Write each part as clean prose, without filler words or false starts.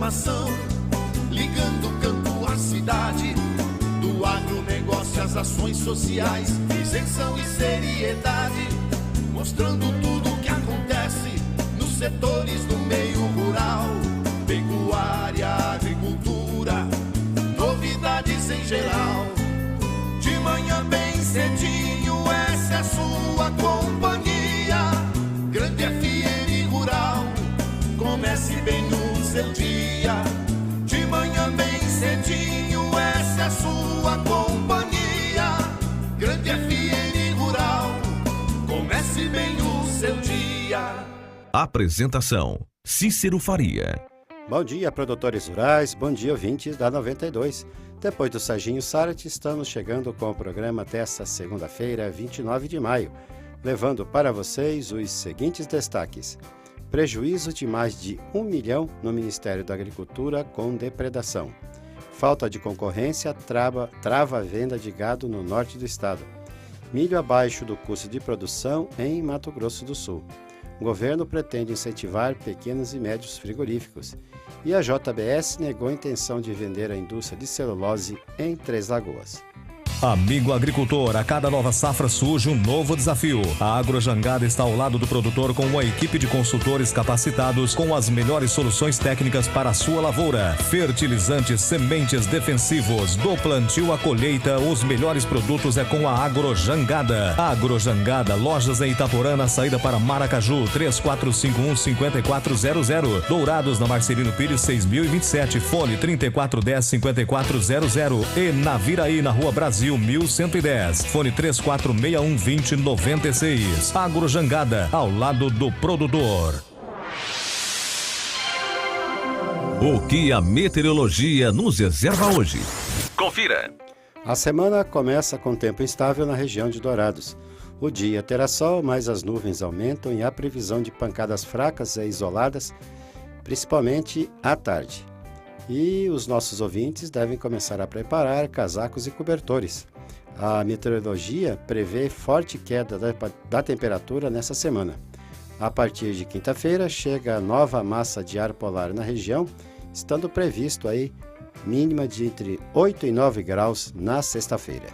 informação, ligando o campo à cidade, do agronegócio às ações sociais, isenção e seriedade, mostrando tudo o que acontece nos setores do meio rural, pecuária, agricultura, novidades em geral. De manhã bem cedinho, essa é a sua companhia, Grande FM Rural, comece bem o seu dia. De manhã bem cedinho, essa é a sua companhia, Grande FM Rural, comece bem o seu dia. Apresentação: Cícero Faria. Bom dia, produtores rurais, bom dia, ouvintes da 92. Depois do Serginho Sarati, estamos chegando com o programa desta segunda-feira, 29 de maio, levando para vocês os seguintes destaques. Prejuízo de mais de 1 milhão no Ministério da Agricultura com depredação. Falta de concorrência trava a venda de gado no norte do estado. Milho abaixo do custo de produção em Mato Grosso do Sul. O governo pretende incentivar pequenos e médios frigoríficos. E a JBS negou a intenção de vender a indústria de celulose em Três Lagoas. Amigo agricultor, a cada nova safra surge um novo desafio. A Agrojangada está ao lado do produtor com uma equipe de consultores capacitados com as melhores soluções técnicas para a sua lavoura. Fertilizantes, sementes defensivos, do plantio à colheita, os melhores produtos é com a Agrojangada. Agrojangada, lojas em Itaporã, na saída para Maracaju, 3451-5400. Dourados, na Marcelino Pires, 6027, fone 3410-5400. E Naviraí, na Rua Brasil, 1110, fone 3461-2096. Agrojangada, ao lado do produtor. O que a meteorologia nos reserva hoje? Confira! A semana começa com tempo instável na região de Dourados. O dia terá sol, mas as nuvens aumentam e há previsão de pancadas fracas e isoladas, principalmente à tarde. E os nossos ouvintes devem começar a preparar casacos e cobertores. A meteorologia prevê forte queda da temperatura nessa semana. A partir de quinta-feira chega a nova massa de ar polar na região, estando previsto aí mínima de entre 8 e 9 graus na sexta-feira.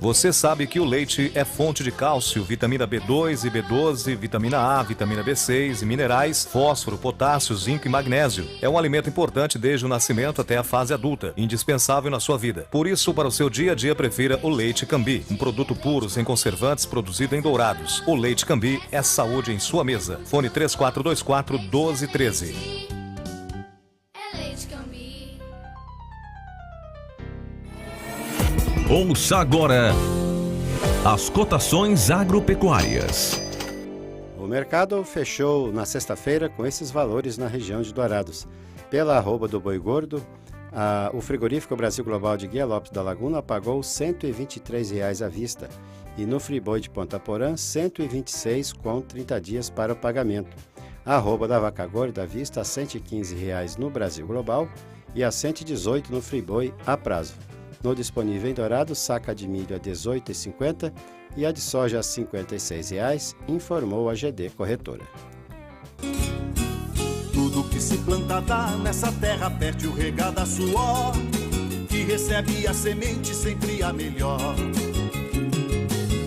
Você sabe que o leite é fonte de cálcio, vitamina B2 e B12, vitamina A, vitamina B6 e minerais, fósforo, potássio, zinco e magnésio. É um alimento importante desde o nascimento até a fase adulta, indispensável na sua vida. Por isso, para o seu dia a dia, prefira o Leite Cambi, um produto puro, sem conservantes, produzido em Dourados. O Leite Cambi é saúde em sua mesa. Fone 3424-1213. Ouça agora as cotações agropecuárias. O mercado fechou na sexta-feira com esses valores na região de Dourados. Pela arroba do boi gordo, o frigorífico Brasil Global de Guia Lopes da Laguna pagou R$ 123 à vista e no Friboi de Ponta Porã R$ 126 com 30 dias para o pagamento. A arroba da vaca gorda à vista R$ 115 no Brasil Global e a R$ 118 no Friboi a prazo. No disponível em Dourados, saca de milho a R$ 18,50 e a de soja a R$ 56, informou a GD Corretora. Tudo que se planta dá nessa terra, perde o regar da suor, que recebe a semente sempre a melhor.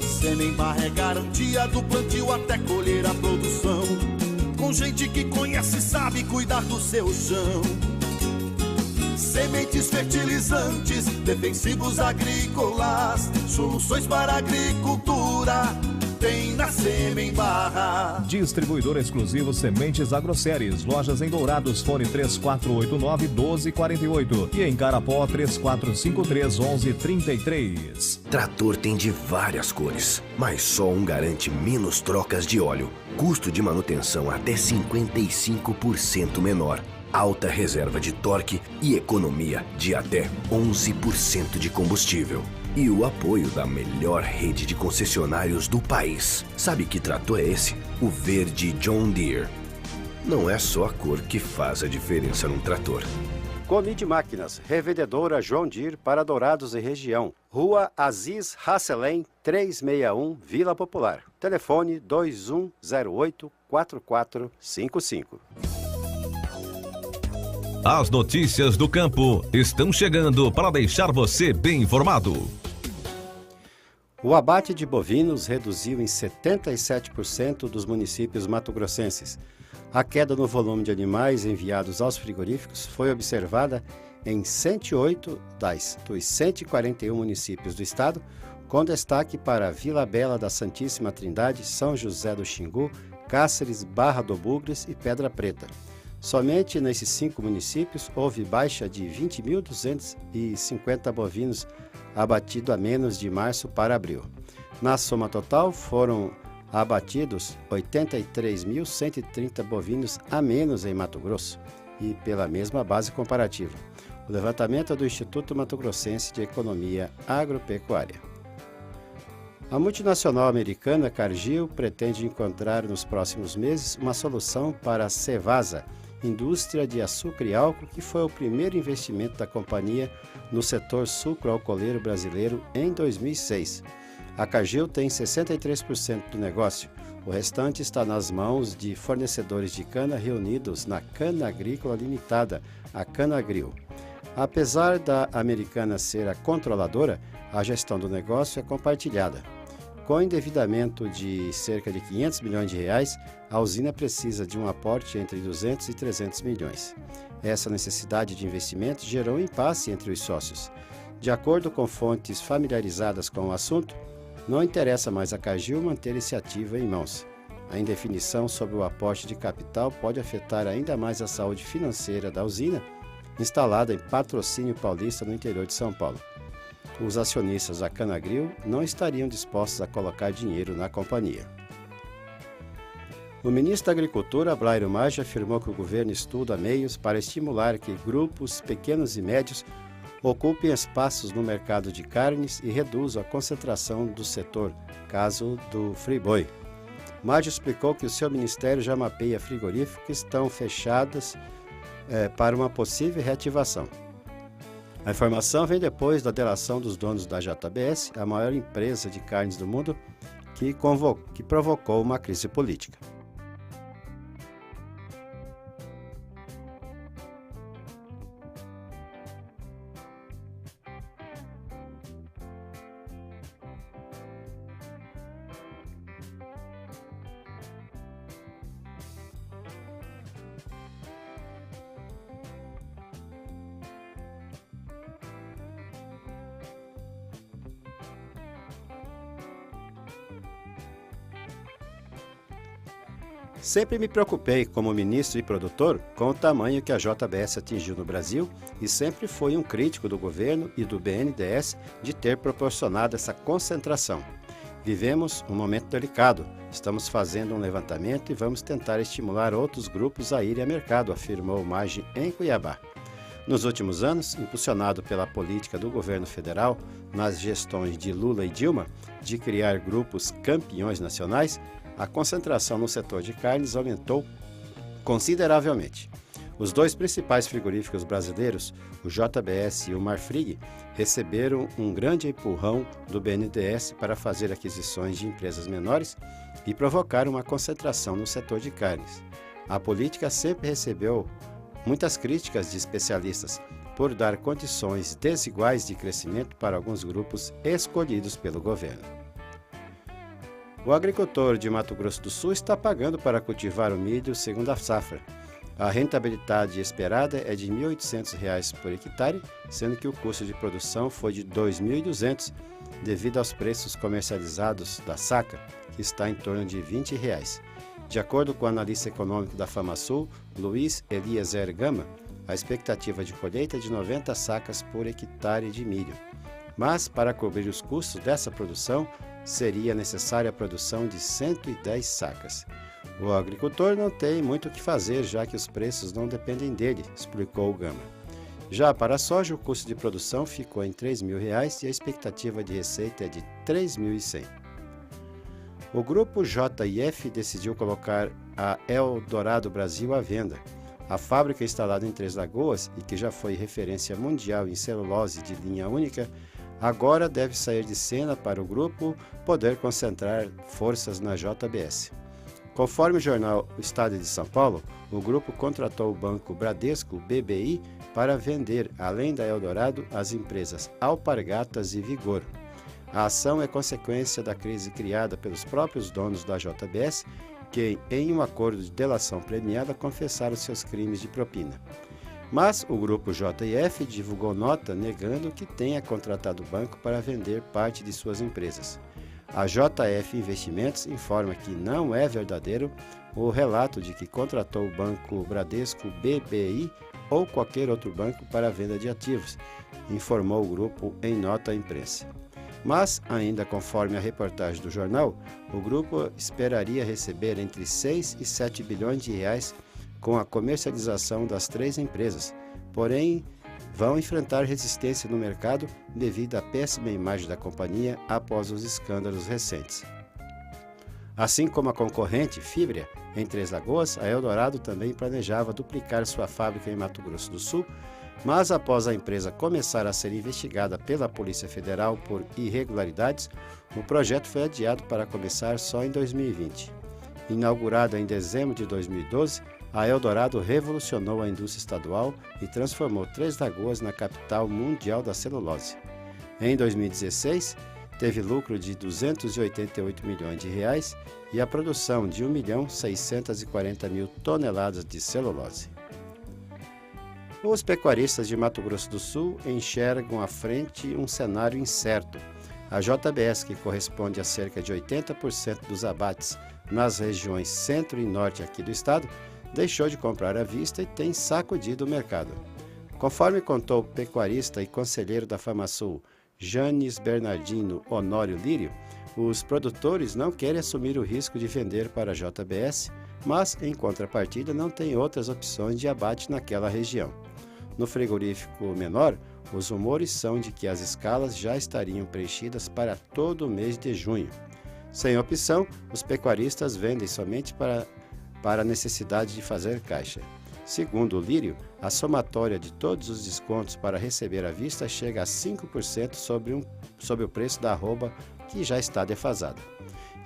Sêmen Barra é garantia do plantio até colher a produção, com gente que conhece e sabe cuidar do seu chão. Sementes, fertilizantes, defensivos agrícolas, soluções para a agricultura, tem na Sêmen Barra. Distribuidor exclusivo Sementes Agroséries, lojas em Dourados, fone 3489-1248 e em Carapó 3453-1133. Trator tem de várias cores, mas só um garante menos trocas de óleo, custo de manutenção até 55% menor, alta reserva de torque e economia de até 11% de combustível. E o apoio da melhor rede de concessionários do país. Sabe que trator é esse? O verde John Deere. Não é só a cor que faz a diferença num trator. Comid Máquinas, revendedora John Deere para Dourados e região. Rua Aziz Hasselem, 361, Vila Popular. Telefone 2108-4455. As notícias do campo estão chegando para deixar você bem informado. O abate de bovinos reduziu em 77% dos municípios mato-grossenses. A queda no volume de animais enviados aos frigoríficos foi observada em 108 dos 141 municípios do estado, com destaque para Vila Bela da Santíssima Trindade, São José do Xingu, Cáceres, Barra do Bugres e Pedra Preta. Somente nesses 5 municípios houve baixa de 20.250 bovinos abatido a menos de março para abril. Na soma total, foram abatidos 83.130 bovinos a menos em Mato Grosso e pela mesma base comparativa. O levantamento é do Instituto Mato Grossense de Economia Agropecuária. A multinacional americana Cargill pretende encontrar nos próximos meses uma solução para a Cevasa, indústria de açúcar e álcool, que foi o primeiro investimento da companhia no setor sucroalcooleiro brasileiro em 2006. A Cargill tem 63% do negócio. O restante está nas mãos de fornecedores de cana reunidos na Cana Agrícola Limitada, a Canagril. Apesar da americana ser a controladora, a gestão do negócio é compartilhada. Com endividamento de cerca de 500 milhões de reais, a usina precisa de um aporte entre 200 e 300 milhões. Essa necessidade de investimento gerou um impasse entre os sócios. De acordo com fontes familiarizadas com o assunto, não interessa mais a Cargill manter esse ativo em mãos. A indefinição sobre o aporte de capital pode afetar ainda mais a saúde financeira da usina, instalada em Patrocínio Paulista, no interior de São Paulo. Os acionistas da Canagril não estariam dispostos a colocar dinheiro na companhia. O ministro da Agricultura, Blairo Maggi, afirmou que o governo estuda meios para estimular que grupos pequenos e médios ocupem espaços no mercado de carnes e reduzam a concentração do setor, caso do Friboi. Maggi explicou que o seu ministério já mapeia frigoríficos que estão fechados para uma possível reativação. A informação vem depois da delação dos donos da JBS, a maior empresa de carnes do mundo, que provocou uma crise política. Sempre me preocupei, como ministro e produtor, com o tamanho que a JBS atingiu no Brasil e sempre fui um crítico do governo e do BNDES de ter proporcionado essa concentração. Vivemos um momento delicado, estamos fazendo um levantamento e vamos tentar estimular outros grupos a irem ao mercado, afirmou Maggi em Cuiabá. Nos últimos anos, impulsionado pela política do governo federal nas gestões de Lula e Dilma de criar grupos campeões nacionais, a concentração no setor de carnes aumentou consideravelmente. Os 2 principais frigoríficos brasileiros, o JBS e o Marfrig, receberam um grande empurrão do BNDES para fazer aquisições de empresas menores e provocar uma concentração no setor de carnes. A política sempre recebeu muitas críticas de especialistas por dar condições desiguais de crescimento para alguns grupos escolhidos pelo governo. O agricultor de Mato Grosso do Sul está pagando para cultivar o milho segunda safra. A rentabilidade esperada é de R$ 1.800 por hectare, sendo que o custo de produção foi de R$ 2.200, devido aos preços comercializados da saca, que está em torno de R$ 20. De acordo com o analista econômico da FamaSul, Luiz Eliezer Gama, a expectativa de colheita é de 90 sacas por hectare de milho. Mas, para cobrir os custos dessa produção, seria necessária a produção de 110 sacas. O agricultor não tem muito o que fazer, já que os preços não dependem dele, explicou o Gama. Já para a soja, o custo de produção ficou em R$ 3.000 e a expectativa de receita é de R$ 3.100. O grupo JIF decidiu colocar a Eldorado Brasil à venda. A fábrica instalada em Três Lagoas e que já foi referência mundial em celulose de linha única, agora deve sair de cena para o grupo poder concentrar forças na JBS. Conforme o jornal O Estado de São Paulo, o grupo contratou o banco Bradesco BBI para vender, além da Eldorado, as empresas Alpargatas e Vigor. A ação é consequência da crise criada pelos próprios donos da JBS, que, em um acordo de delação premiada, confessaram seus crimes de propina. Mas o grupo JF divulgou nota negando que tenha contratado o banco para vender parte de suas empresas. A JF Investimentos informa que não é verdadeiro o relato de que contratou o banco Bradesco BBI ou qualquer outro banco para a venda de ativos, informou o grupo em nota à imprensa. Mas, ainda conforme a reportagem do jornal, o grupo esperaria receber entre 6 e 7 bilhões de reais com a comercialização das 3 empresas, porém vão enfrentar resistência no mercado devido à péssima imagem da companhia após os escândalos recentes. Assim como a concorrente Fibria, em Três Lagoas, a Eldorado também planejava duplicar sua fábrica em Mato Grosso do Sul, mas após a empresa começar a ser investigada pela Polícia Federal por irregularidades, o projeto foi adiado para começar só em 2020. Inaugurada em dezembro de 2012, a Eldorado revolucionou a indústria estadual e transformou Três Lagoas na capital mundial da celulose. Em 2016, teve lucro de 288 milhões de reais e a produção de 1.640.000 toneladas de celulose. Os pecuaristas de Mato Grosso do Sul enxergam à frente um cenário incerto. A JBS, que corresponde a cerca de 80% dos abates nas regiões centro e norte aqui do estado, deixou de comprar à vista e tem sacudido o mercado. Conforme contou o pecuarista e conselheiro da FamaSul, Janes Bernardino Honório Lírio, os produtores não querem assumir o risco de vender para a JBS, mas, em contrapartida, não tem outras opções de abate naquela região. No frigorífico menor, os rumores são de que as escalas já estariam preenchidas para todo o mês de junho. Sem opção, os pecuaristas vendem somente para a necessidade de fazer caixa. Segundo o Lírio, a somatória de todos os descontos para receber à vista chega a 5% sobre o preço da arroba, que já está defasada.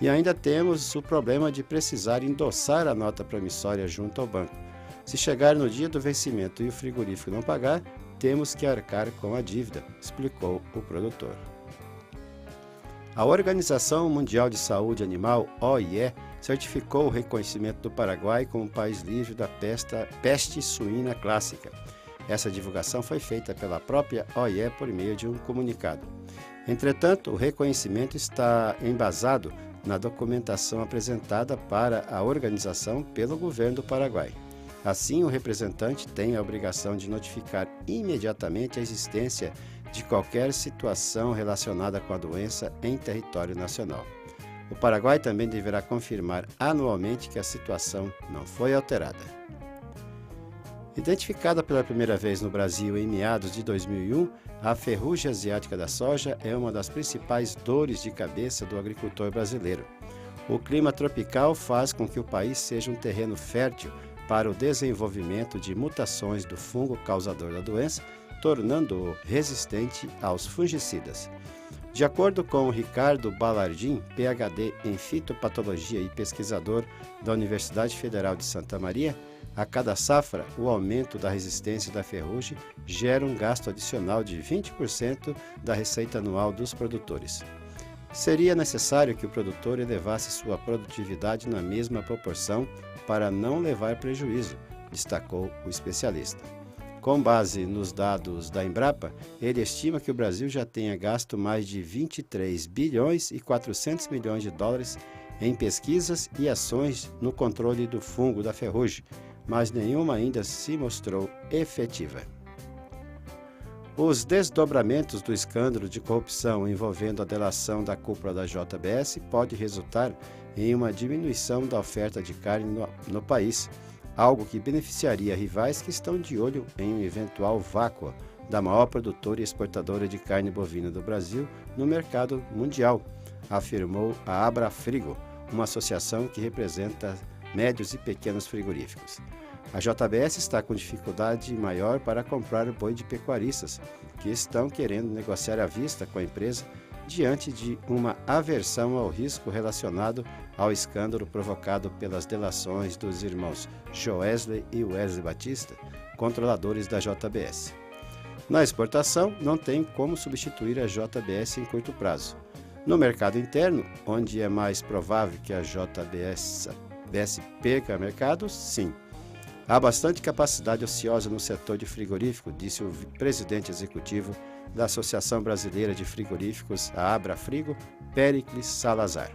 E ainda temos o problema de precisar endossar a nota promissória junto ao banco. Se chegar no dia do vencimento e o frigorífico não pagar, temos que arcar com a dívida, explicou o produtor. A Organização Mundial de Saúde Animal, OIE, certificou o reconhecimento do Paraguai como um país livre da peste suína clássica. Essa divulgação foi feita pela própria OIE por meio de um comunicado. Entretanto, o reconhecimento está embasado na documentação apresentada para a organização pelo governo do Paraguai. Assim, o representante tem a obrigação de notificar imediatamente a existência de qualquer situação relacionada com a doença em território nacional. O Paraguai também deverá confirmar anualmente que a situação não foi alterada. Identificada pela primeira vez no Brasil em meados de 2001, a ferrugem asiática da soja é uma das principais dores de cabeça do agricultor brasileiro. O clima tropical faz com que o país seja um terreno fértil para o desenvolvimento de mutações do fungo causador da doença, tornando-o resistente aos fungicidas. De acordo com Ricardo Balardim, PhD em fitopatologia e pesquisador da Universidade Federal de Santa Maria, a cada safra, o aumento da resistência da ferrugem gera um gasto adicional de 20% da receita anual dos produtores. Seria necessário que o produtor elevasse sua produtividade na mesma proporção para não levar prejuízo, destacou o especialista. Com base nos dados da Embrapa, ele estima que o Brasil já tenha gasto mais de 23 bilhões e 400 milhões de dólares em pesquisas e ações no controle do fungo da ferrugem, mas nenhuma ainda se mostrou efetiva. Os desdobramentos do escândalo de corrupção envolvendo a delação da cúpula da JBS pode resultar em uma diminuição da oferta de carne no país, algo que beneficiaria rivais que estão de olho em um eventual vácuo da maior produtora e exportadora de carne bovina do Brasil no mercado mundial, afirmou a Abrafrigo, uma associação que representa médios e pequenos frigoríficos. A JBS está com dificuldade maior para comprar boi de pecuaristas, que estão querendo negociar à vista com a empresa diante de uma aversão ao risco relacionado ao escândalo provocado pelas delações dos irmãos Joesley e Wesley Batista, controladores da JBS. Na exportação, não tem como substituir a JBS em curto prazo. No mercado interno, onde é mais provável que a JBS perca mercado, sim. Há bastante capacidade ociosa no setor de frigorífico, disse o presidente executivo da Associação Brasileira de Frigoríficos, a Abrafrigo, Péricles Salazar.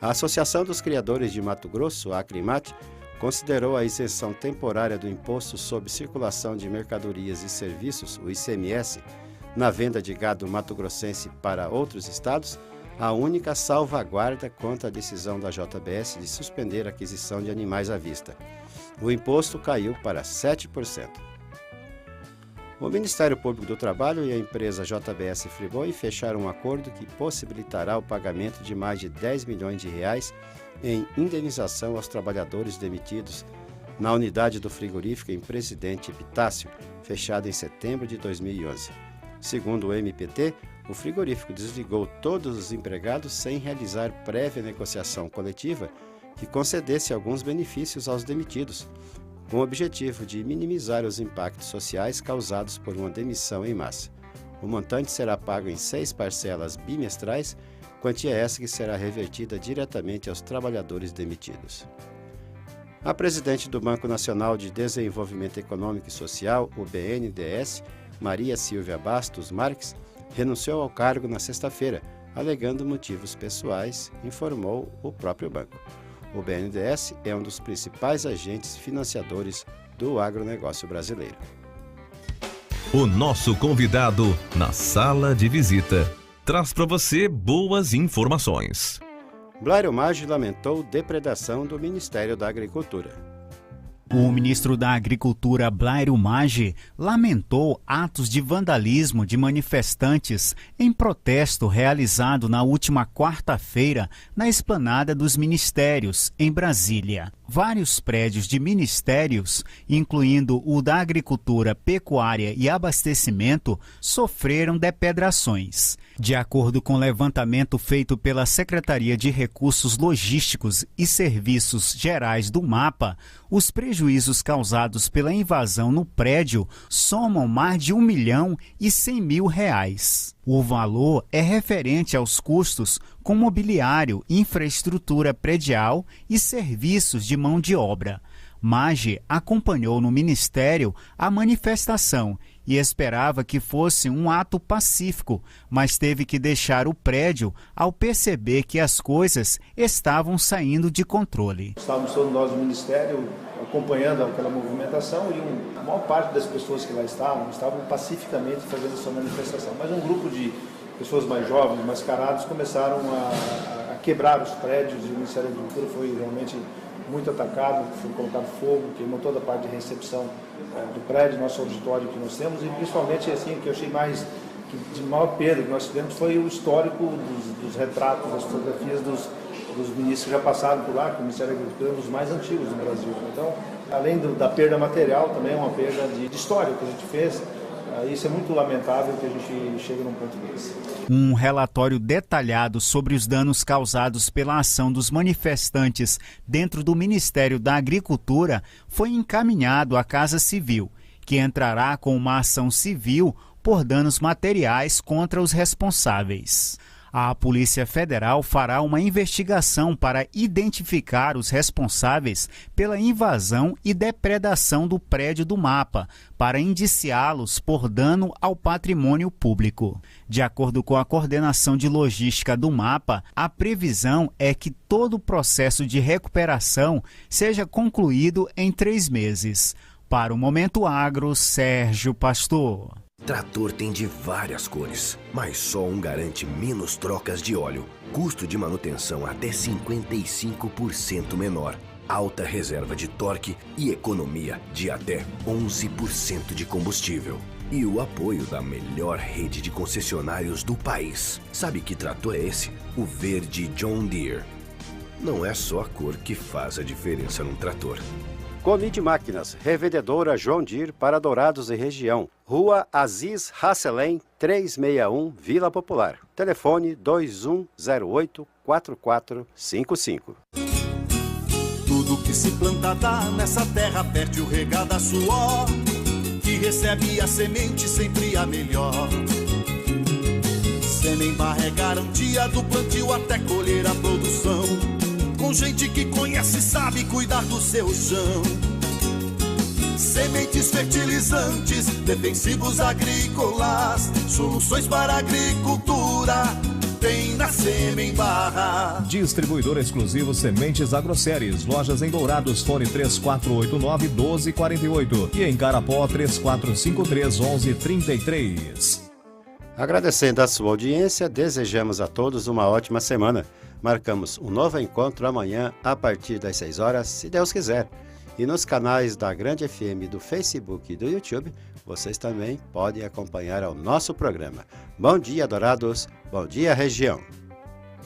A Associação dos Criadores de Mato Grosso, a Acrimate, considerou a isenção temporária do Imposto sobre Circulação de Mercadorias e Serviços, o ICMS, na venda de gado mato-grossense para outros estados, a única salvaguarda contra a decisão da JBS de suspender a aquisição de animais à vista. O imposto caiu para 7%. O Ministério Público do Trabalho e a empresa JBS Friboi fecharam um acordo que possibilitará o pagamento de mais de 10 milhões de reais em indenização aos trabalhadores demitidos na unidade do frigorífico em Presidente Epitácio, fechada em setembro de 2011. Segundo o MPT, o frigorífico desligou todos os empregados sem realizar prévia negociação coletiva que concedesse alguns benefícios aos demitidos, com o objetivo de minimizar os impactos sociais causados por uma demissão em massa. O montante será pago em 6 parcelas bimestrais, quantia essa que será revertida diretamente aos trabalhadores demitidos. A presidente do Banco Nacional de Desenvolvimento Econômico e Social, o BNDES, Maria Silvia Bastos Marques, renunciou ao cargo na sexta-feira, alegando motivos pessoais, informou o próprio banco. O BNDES é um dos principais agentes financiadores do agronegócio brasileiro. O nosso convidado na sala de visita traz para você boas informações. Blairo Maggi lamentou depredação do Ministério da Agricultura. O ministro da Agricultura, Blairo Maggi, lamentou atos de vandalismo de manifestantes em protesto realizado na última quarta-feira na Esplanada dos Ministérios, em Brasília. Vários prédios de ministérios, incluindo o da Agricultura, Pecuária e Abastecimento, sofreram depredações. De acordo com o levantamento feito pela Secretaria de Recursos Logísticos e Serviços Gerais do MAPA, os prejuízos causados pela invasão no prédio somam mais de R$1.100.000. O valor é referente aos custos com mobiliário, infraestrutura predial e serviços de mão de obra. Maggi acompanhou no Ministério a manifestação e esperava que fosse um ato pacífico, mas teve que deixar o prédio ao perceber que as coisas estavam saindo de controle. Estávamos todos nós no Ministério acompanhando aquela movimentação e a maior parte das pessoas que lá estavam pacificamente fazendo essa manifestação. Mas um grupo de pessoas mais jovens, mascarados, começaram a quebrar os prédios e o Ministério da Agricultura foi realmente muito atacado, foi colocado fogo, queimou toda a parte de recepção do prédio, nosso auditório que nós temos, e principalmente assim, o que eu achei mais de maior perda que nós tivemos foi o histórico dos retratos, das fotografias dos ministros que já passaram por lá, que o Ministério da Agricultura é um dos mais antigos do Brasil. Então, além da perda material, também é uma perda de história que a gente fez. Isso é muito lamentável que a gente chegue num ponto desse. Um relatório detalhado sobre os danos causados pela ação dos manifestantes dentro do Ministério da Agricultura foi encaminhado à Casa Civil, que entrará com uma ação civil por danos materiais contra os responsáveis. A Polícia Federal fará uma investigação para identificar os responsáveis pela invasão e depredação do prédio do MAPA, para indiciá-los por dano ao patrimônio público. De acordo com a coordenação de logística do MAPA, a previsão é que todo o processo de recuperação seja concluído em 3 meses. Para o Momento Agro, Sérgio Pastor. Trator tem de várias cores, mas só um garante menos trocas de óleo, custo de manutenção até 55% menor, alta reserva de torque e economia de até 11% de combustível. E o apoio da melhor rede de concessionários do país. Sabe que trator é esse? O verde John Deere. Não é só a cor que faz a diferença num trator. Colide Máquinas, revendedora John Deere para Dourados e região. Rua Aziz Hasselém, 361 Vila Popular. Telefone 2108-4455. Tudo que se planta dá nessa terra, perde o regar da suor, que recebe a semente sempre a melhor. Semembarra é garantia do plantio até colher a produção, com gente que conhece e sabe cuidar do seu chão. Sementes fertilizantes, defensivos agrícolas, soluções para a agricultura, tem na Semembarra. Distribuidor exclusivo Sementes Agroceres. Lojas em Dourados, fone 3489-1248 e em Carapó 3453-1133. Agradecendo a sua audiência, desejamos a todos uma ótima semana. Marcamos um novo encontro amanhã a partir das 6 horas, se Deus quiser. E nos canais da Grande FM do Facebook e do YouTube, vocês também podem acompanhar o nosso programa. Bom dia, Dourados. Bom dia, região.